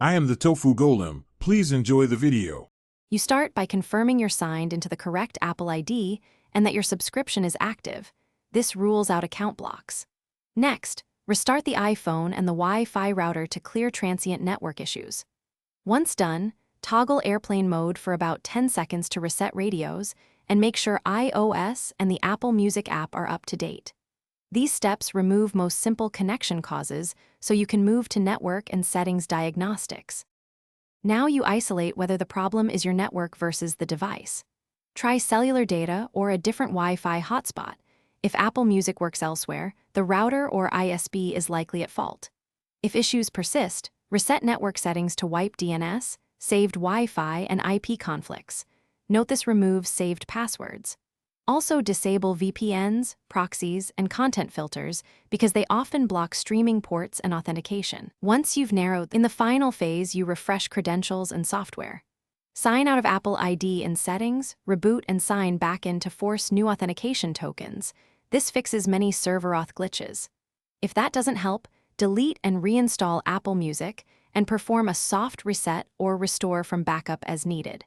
I am the Tofu Golem. Please enjoy the video. You start by confirming you're signed into the correct Apple ID and that your subscription is active. This rules out account blocks. Next, restart the iPhone and the Wi-Fi router to clear transient network issues. Once done, toggle airplane mode for about 10 seconds to reset radios and make sure iOS and the Apple Music app are up to date. These steps remove most simple connection causes so you can move to network and settings diagnostics. Now you isolate whether the problem is your network versus the device. Try cellular data or a different Wi-Fi hotspot. If Apple Music works elsewhere, the router or ISP is likely at fault. If issues persist, reset network settings to wipe DNS, saved Wi-Fi, and IP conflicts. Note this removes saved passwords. Also disable VPNs, proxies, and content filters because they often block streaming ports and authentication. Once you've narrowed, in the final phase, you refresh credentials and software. Sign out of Apple ID in Settings, reboot and sign back in to force new authentication tokens. This fixes many server auth glitches. If that doesn't help, delete and reinstall Apple Music and perform a soft reset or restore from backup as needed.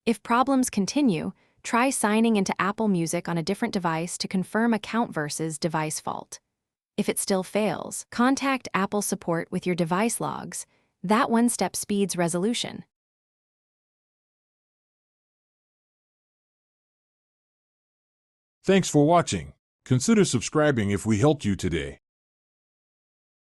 If problems continue, try signing into Apple Music on a different device to confirm account versus device fault. If it still fails, contact Apple support with your device logs. That one step speeds resolution. Thanks for watching. Consider subscribing if we helped you today.